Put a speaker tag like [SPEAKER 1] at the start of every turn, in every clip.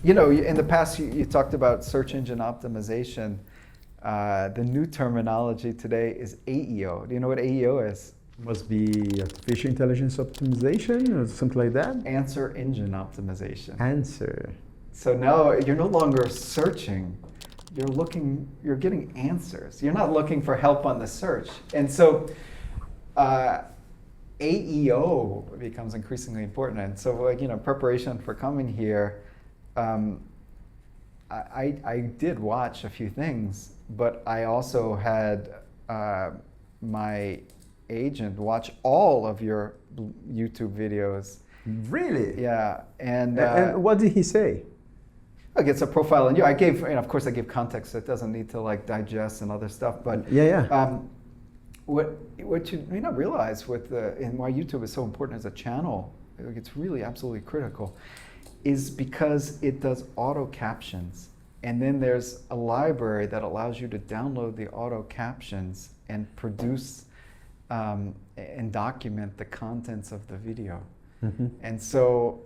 [SPEAKER 1] In the past, you talked about search engine optimization. The new terminology today is AEO. Do you know what AEO is?
[SPEAKER 2] Must be artificial intelligence optimization or something like that?
[SPEAKER 1] Answer engine optimization.
[SPEAKER 2] Answer.
[SPEAKER 1] So now you're no longer searching. You're getting answers. You're not looking for help on the search. And so AEO becomes increasingly important. And so, preparation for coming here, I did watch a few things, but I also had my agent watch all of your YouTube videos.
[SPEAKER 2] Really?
[SPEAKER 1] Yeah. And
[SPEAKER 2] what did he say?
[SPEAKER 1] Look, it's a profile in you. I gave, of course, I gave context. So it doesn't need to digest and other stuff. But what you may not realize and why YouTube is so important as a channel, it's really absolutely critical, is because it does auto captions. And then there's a library that allows you to download the auto captions and produce and document the contents of the video. Mm-hmm. And so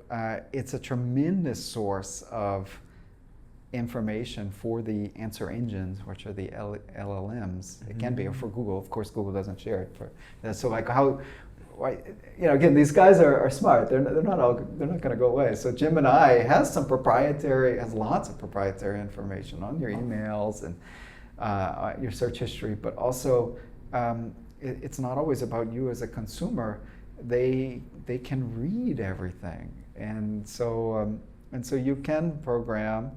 [SPEAKER 1] it's a tremendous source of information for the answer engines, which are the LLMs. Mm-hmm. It can be for Google. Of course, Google doesn't share it. So again, these guys are smart. They're not going to go away. So Gemini has lots of proprietary information on your emails and your search history, but also it's not always about you as a consumer. They can read everything, and so you can program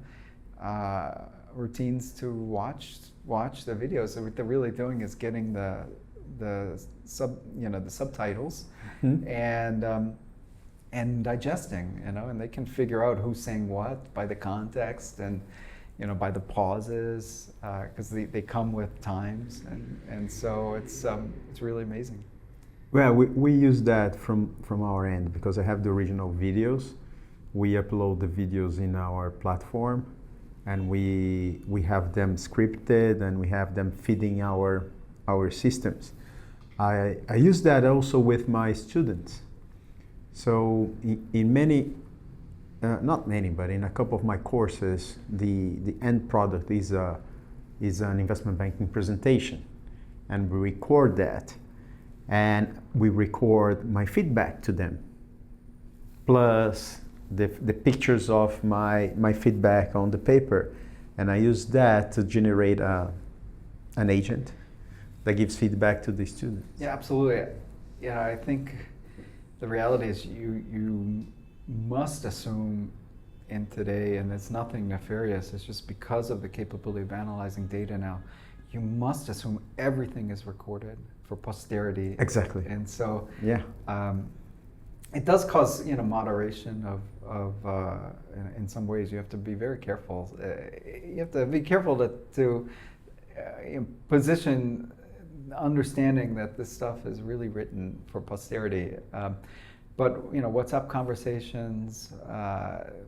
[SPEAKER 1] routines to watch the videos. So what they're really doing is getting the subtitles, mm-hmm. and digesting, and they can figure out who's saying what by the context and by the pauses, because they come with times, and so it's really amazing.
[SPEAKER 2] Well, we use that from our end because I have the original videos. We upload the videos in our platform, and we have them scripted, and we have them feeding our systems. I use that also with my students. So in many, not many, but in a couple of my courses, the end product is an investment banking presentation, and we record that, and we record my feedback to them, plus the pictures of my feedback on the paper, and I use that to generate an agent that gives feedback to the students.
[SPEAKER 1] Yeah, absolutely. Yeah, I think the reality is you must assume in today, and it's nothing nefarious, it's just because of the capability of analyzing data now, you must assume everything is recorded for posterity.
[SPEAKER 2] Exactly.
[SPEAKER 1] And so
[SPEAKER 2] yeah,
[SPEAKER 1] it does cause moderation of in some ways. You have to be very careful. You have to be careful to position understanding that this stuff is really written for posterity. But WhatsApp conversations,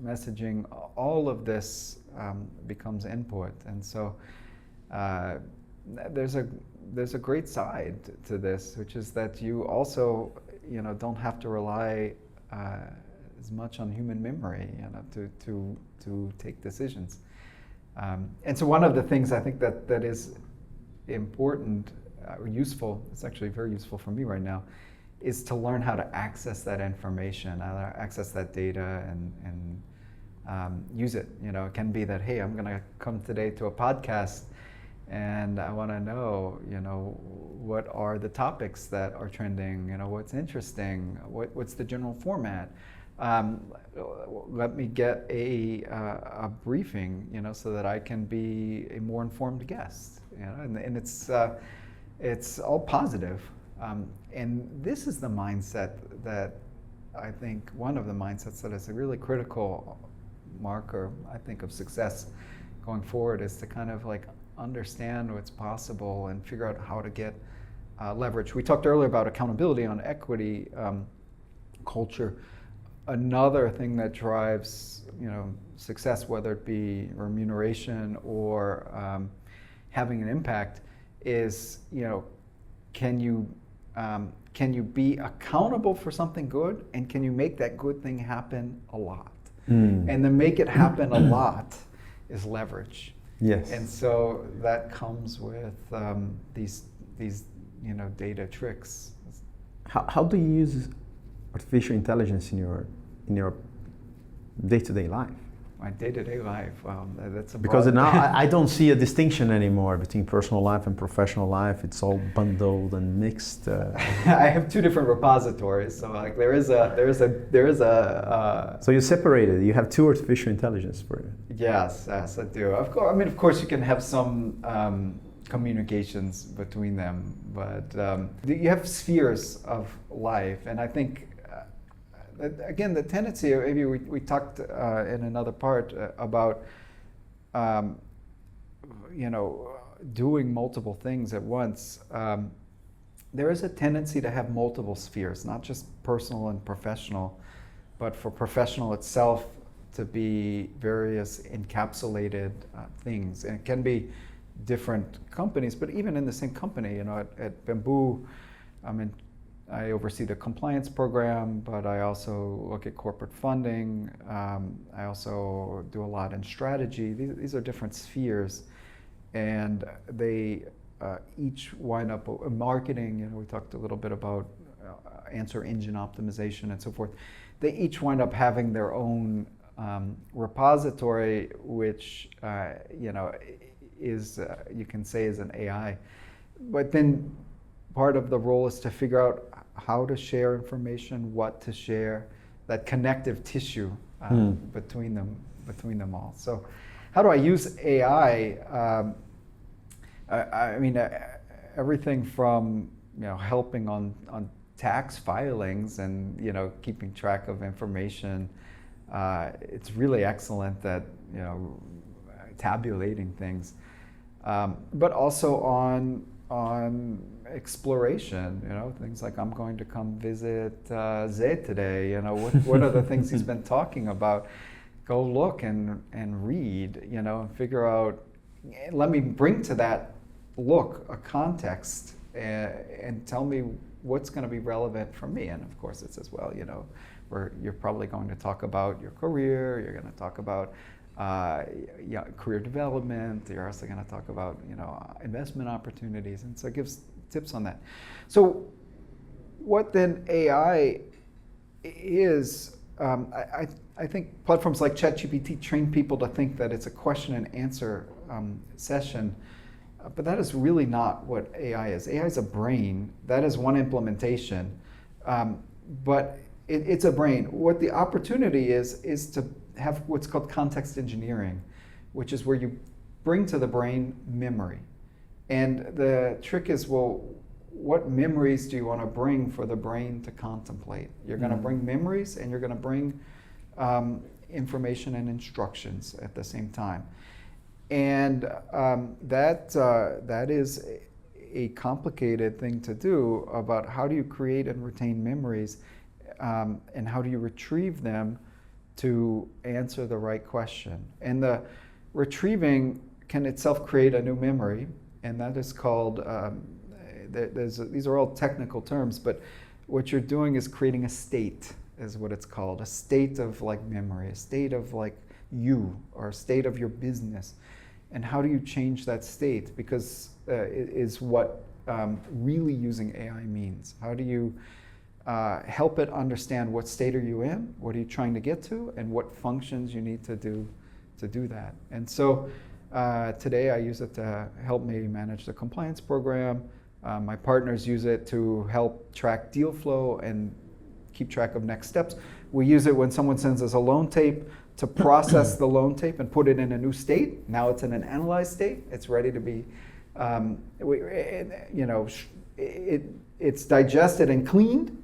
[SPEAKER 1] messaging, all of this becomes input, and so there's a great side to this, which is that you also don't have to rely as much on human memory to take decisions. And so one of the things I think that is important, useful, it's actually very useful for me right now, is to learn how to access that information, how to access that data and use it. It can be that, hey, I'm going to come today to a podcast and I want to know, what are the topics that are trending, what's interesting, what's the general format. Let me get a briefing, so that I can be a more informed guest, and it's all positive. And this is the mindset that I think, one of the mindsets that is a really critical marker, I think, of success going forward, is to kind of understand what's possible and figure out how to get leverage. We talked earlier about accountability on equity culture. Another thing that drives success, whether it be remuneration or having an impact, is can you be accountable for something good, and can you make that good thing happen a lot? And to make it happen a lot is leverage.
[SPEAKER 2] Yes.
[SPEAKER 1] And so that comes with these data tricks.
[SPEAKER 2] How do you use artificial intelligence in your day-to-day life?
[SPEAKER 1] My day-to-day life, that's a
[SPEAKER 2] Because
[SPEAKER 1] broad-
[SPEAKER 2] now I don't see a distinction anymore between personal life and professional life. It's all bundled and mixed.
[SPEAKER 1] I have two different repositories, so like there is a.
[SPEAKER 2] So you separated. You have two artificial intelligence for you.
[SPEAKER 1] Yes, I do. Of course, you can have some communications between them, but you have spheres of life, and I think. Again, the tendency, maybe we talked in another part about, doing multiple things at once. There is a tendency to have multiple spheres, not just personal and professional, but for professional itself to be various encapsulated things. And it can be different companies, but even in the same company, at Bamboo, I oversee the compliance program, but I also look at corporate funding. I also do a lot in strategy. These are different spheres, and they each wind up marketing. We talked a little bit about answer engine optimization and so forth. They each wind up having their own repository, which is you can say is an AI, but then part of the role is to figure out how to share information, what to share, that connective tissue between them all. So, how do I use AI? Everything from helping on tax filings and keeping track of information. It's really excellent at tabulating things, but also on exploration, things like I'm going to come visit Zé today, what are the things he's been talking about? Go look and read, and figure out, let me bring to that look a context and tell me what's going to be relevant for me. And of course it's as well, where you're probably going to talk about your career, you're going to talk about career development, you're also going to talk about investment opportunities, and so it gives tips on that. So what then AI is, I think platforms like ChatGPT train people to think that it's a question and answer session, but that is really not what AI is. AI is a brain. That is one implementation, but it's a brain. What the opportunity is to have what's called context engineering, which is where you bring to the brain memory. And the trick is, well, what memories do you want to bring for the brain to contemplate? You're going to bring memories, and you're going to bring information and instructions at the same time. And that is a complicated thing to do about how do you create and retain memories, and how do you retrieve them to answer the right question. And the retrieving can itself create a new memory, and that is called, these are all technical terms, but what you're doing is creating a state, is what it's called, a state of memory, a state of you, or a state of your business. And how do you change that state? Because it is what really using AI means. How do you help it understand what state are you in, what are you trying to get to, and what functions you need to do that. And so today I use it to help me manage the compliance program. My partners use it to help track deal flow and keep track of next steps. We use it when someone sends us a loan tape to process the loan tape and put it in a new state. Now it's in an analyzed state. It's ready to be, it's digested and cleaned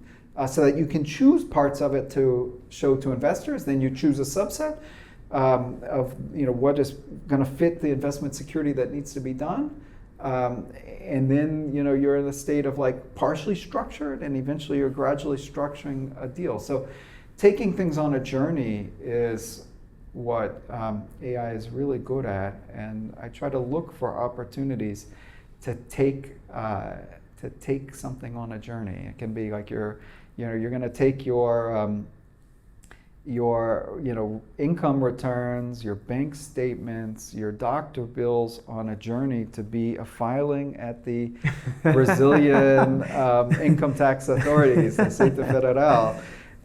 [SPEAKER 1] so that you can choose parts of it to show to investors. Then you choose a subset of what is going to fit the investment security that needs to be done. And then you're in a state of partially structured, and eventually you're gradually structuring a deal. So taking things on a journey is what AI is really good at, and I try to look for opportunities to take something on a journey. It can be like you're going to take your your income returns, your bank statements, your doctor bills on a journey to be a filing at the Brazilian income tax authorities, the Receita Federal.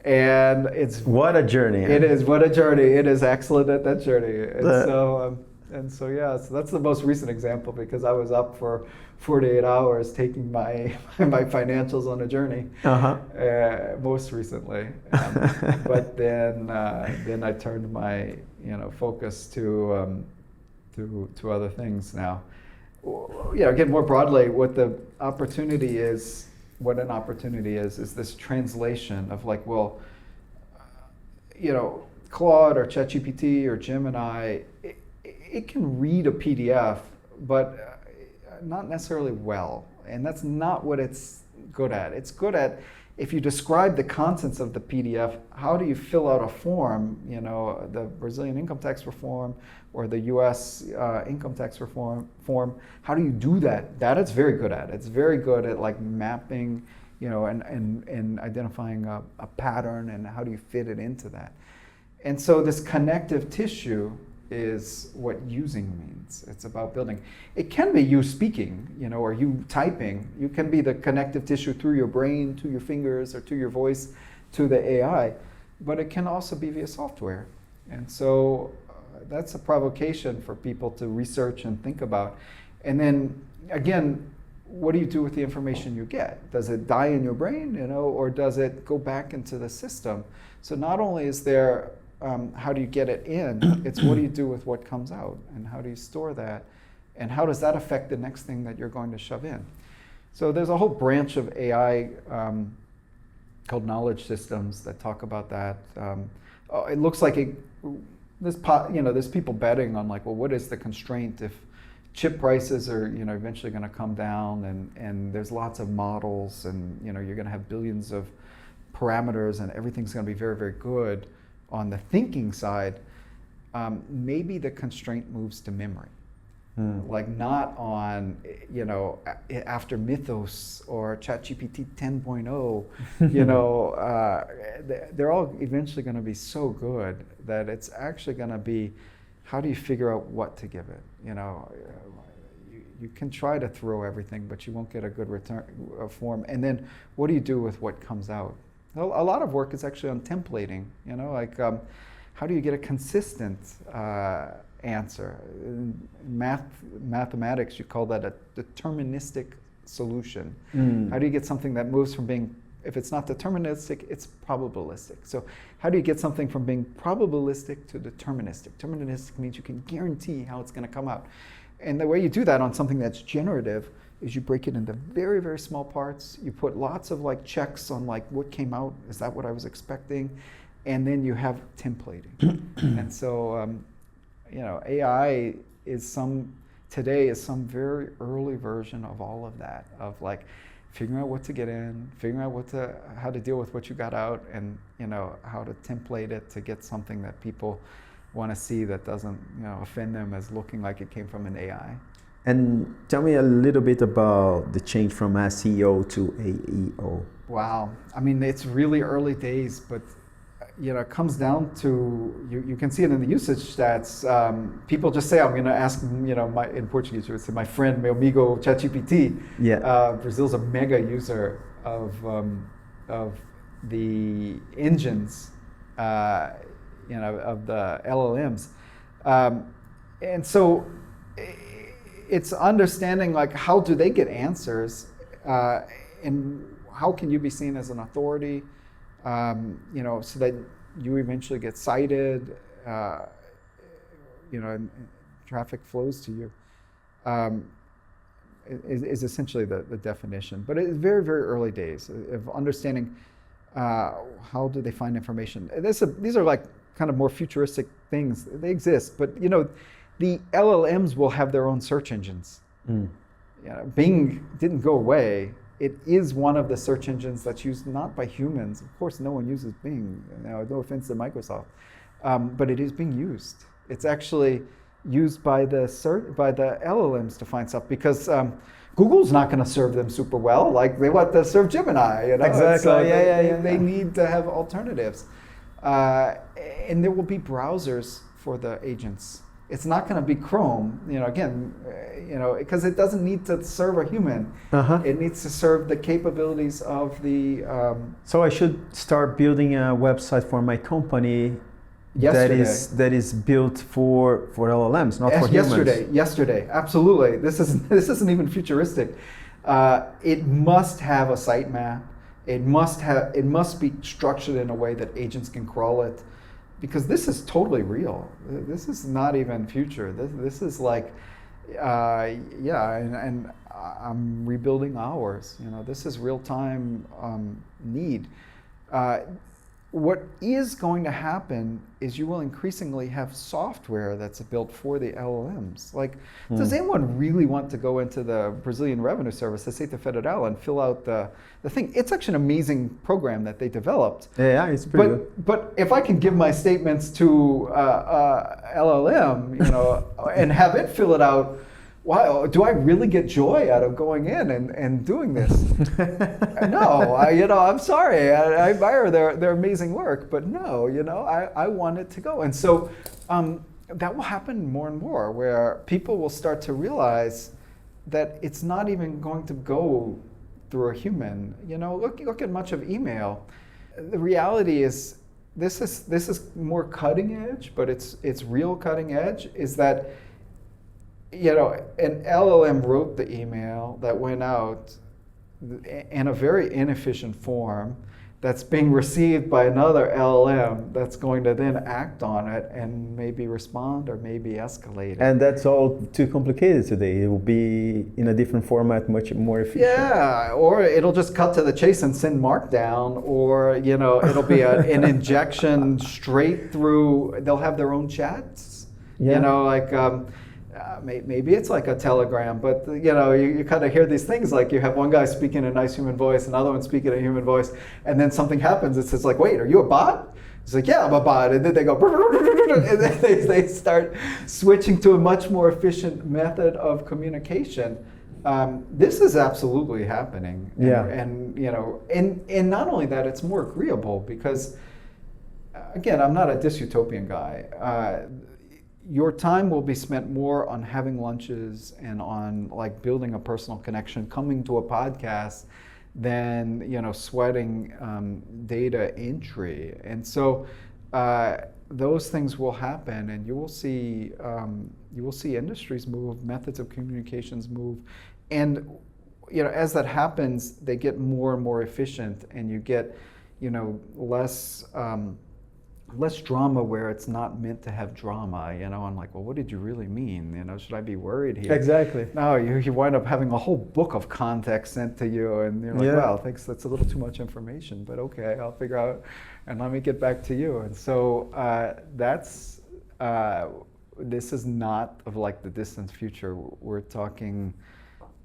[SPEAKER 1] And it's
[SPEAKER 2] what a journey.
[SPEAKER 1] It is what a journey. It is excellent at that journey. And so yeah, so that's the most recent example because I was up for 48 hours taking my financials on a journey. Most recently, but then I turned my focus to other things now. Again, more broadly, what an opportunity is this translation of like, well, Claude or ChatGPT or Gemini, it can read a PDF, but not necessarily well. And that's not what it's good at. It's good at, if you describe the contents of the PDF, how do you fill out a form, the Brazilian income tax reform or the US income tax reform form, how do you do that? That it's very good at. It's very good at like mapping, and identifying a pattern and how do you fit it into that. And so this connective tissue is what using means. It's about building. It can be you speaking, or you typing. You can be the connective tissue through your brain, to your fingers, or to your voice, to the AI. But it can also be via software. And so that's a provocation for people to research and think about. And then, again, what do you do with the information you get? Does it die in your brain, or does it go back into the system? So not only is there how do you get it in, it's what do you do with what comes out, and how do you store that, and how does that affect the next thing that you're going to shove in? So there's a whole branch of AI called knowledge systems that talk about that. It looks like there's people betting on like, well, what is the constraint if chip prices are eventually going to come down, and there's lots of models, and you're going to have billions of parameters, and everything's going to be very, very good. On the thinking side, maybe the constraint moves to memory. Like not on, after Mythos or ChatGPT 10.0, they're all eventually going to be so good that it's actually going to be, how do you figure out what to give it? You can try to throw everything, but you won't get a good return form. And then what do you do with what comes out? A lot of work is actually on templating, how do you get a consistent answer? In mathematics, you call that a deterministic solution. How do you get something that moves from being, if it's not deterministic, it's probabilistic. So how do you get something from being probabilistic to deterministic? Deterministic means you can guarantee how it's going to come out. And the way you do that on something that's generative is you break it into very, very small parts. You put lots of like checks on like what came out. Is that what I was expecting? And then you have templating. And so, AI today is some very early version of all of that, of like figuring out what to get in, figuring out how to deal with what you got out, and how to template it to get something that people want to see that doesn't offend them as looking like it came from an AI.
[SPEAKER 2] And tell me a little bit about the change from SEO to AEO.
[SPEAKER 1] Wow. I mean, it's really early days, but it comes down to, you can see it in the usage stats. People just say, I'm going to ask, in Portuguese, you would say, my friend, meu amigo ChatGPT.
[SPEAKER 2] Yeah.
[SPEAKER 1] Brazil's a mega user of the engines, of the LLMs. And so it's understanding like how do they get answers, and how can you be seen as an authority, so that you eventually get cited, and traffic flows to you, is essentially the definition. But it's very, very early days of understanding how do they find information. These are like kind of more futuristic things. They exist, but the LLMs will have their own search engines. Bing didn't go away. It is one of the search engines that's used not by humans. Of course, no one uses Bing. No offense to Microsoft, but it is being used. It's actually used by the LLMs to find stuff because Google's not going to serve them super well. Like they want to serve Gemini.
[SPEAKER 2] Exactly.
[SPEAKER 1] So they need to have alternatives. And there will be browsers for the agents. It's not going to be Chrome, again, because it doesn't need to serve a human. It needs to serve the capabilities of the...
[SPEAKER 2] So I should start building a website for my company that is built for LLMs, not for humans.
[SPEAKER 1] Yesterday, absolutely. This isn't even futuristic. It must have a sitemap. It must be structured in a way that agents can crawl it, because this is totally real. This is not even future. This is like, and I'm rebuilding ours. This is real time need. What is going to happen is you will increasingly have software that's built for the LLMs. Like, does anyone really want to go into the Brazilian Revenue Service, the Receita Federal, and fill out the thing? It's actually an amazing program that they developed.
[SPEAKER 2] Yeah, it's pretty good.
[SPEAKER 1] But if I can give my statements to LLM, and have it fill it out, wow, do I really get joy out of going in and doing this? No, I'm sorry. I admire their amazing work, but no, I want it to go. And so that will happen more and more, where people will start to realize that it's not even going to go through a human. Look at much of email. The reality is, this is more cutting edge, but it's real cutting edge, is that an LLM wrote the email that went out in a very inefficient form that's being received by another LLM that's going to then act on it and maybe respond or maybe escalate it.
[SPEAKER 2] And that's all too complicated today. It will be in a different format, much more efficient.
[SPEAKER 1] Yeah, or it'll just cut to the chase and send Markdown, or it'll be an injection straight through. They'll have their own chats. Yeah. Maybe it's like a telegram, but you kind of hear these things, like you have one guy speaking a nice human voice, another one speaking a human voice, and then something happens. It's just like, wait, are you a bot? It's like, yeah, I'm a bot. And then they go, and then they start switching to a much more efficient method of communication. This is absolutely happening. And not only that, it's more agreeable because, again, I'm not a dystopian guy. Your time will be spent more on having lunches and on building a personal connection, coming to a podcast, than sweating data entry. And so those things will happen, and you will see industries move, methods of communications move, and as that happens, they get more and more efficient, and you get less drama where it's not meant to have drama. I'm like, well, what did you really mean? Should I be worried here?
[SPEAKER 2] Exactly.
[SPEAKER 1] No, you wind up having a whole book of context sent to you, and you're like, well, thanks, that's a little too much information, but okay, I'll figure out, and let me get back to you. And so this is not of the distant future. We're talking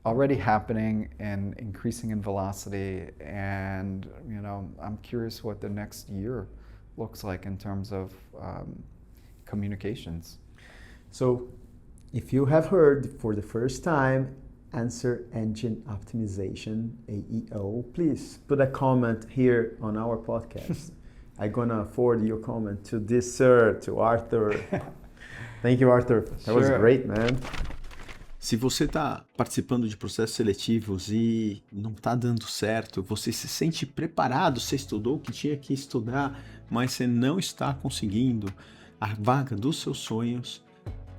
[SPEAKER 1] already happening and increasing in velocity, and I'm curious what the next year looks like in terms of communications.
[SPEAKER 2] So if you have heard for the first time answer engine optimization, AEO, please put a comment here on our podcast. I'm gonna forward your comment to this sir, to Arthur. Thank you, Arthur. That was great, man.
[SPEAKER 3] Se você está participando de processos seletivos e não está dando certo, você se sente preparado, você estudou o que tinha que estudar, mas você não está conseguindo a vaga dos seus sonhos,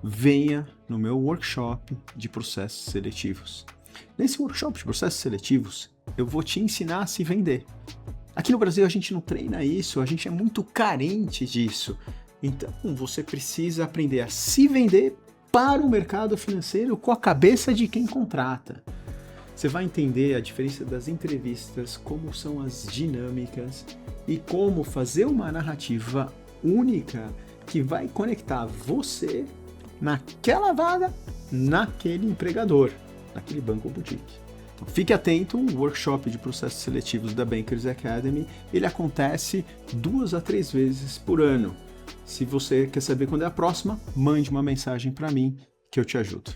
[SPEAKER 3] venha no meu workshop de processos seletivos. Nesse workshop de processos seletivos, eu vou te ensinar a se vender. Aqui no Brasil a gente não treina isso, a gente é muito carente disso. Então você precisa aprender a se vender para o mercado financeiro com a cabeça de quem contrata. Você vai entender a diferença das entrevistas, como são as dinâmicas e como fazer uma narrativa única que vai conectar você naquela vaga, naquele empregador, naquele banco ou boutique. Então fique atento, o workshop de processos seletivos da Bankers Academy, ele acontece 2 a 3 vezes por ano. Se você quer saber quando é a próxima, mande uma mensagem para mim que eu te ajudo.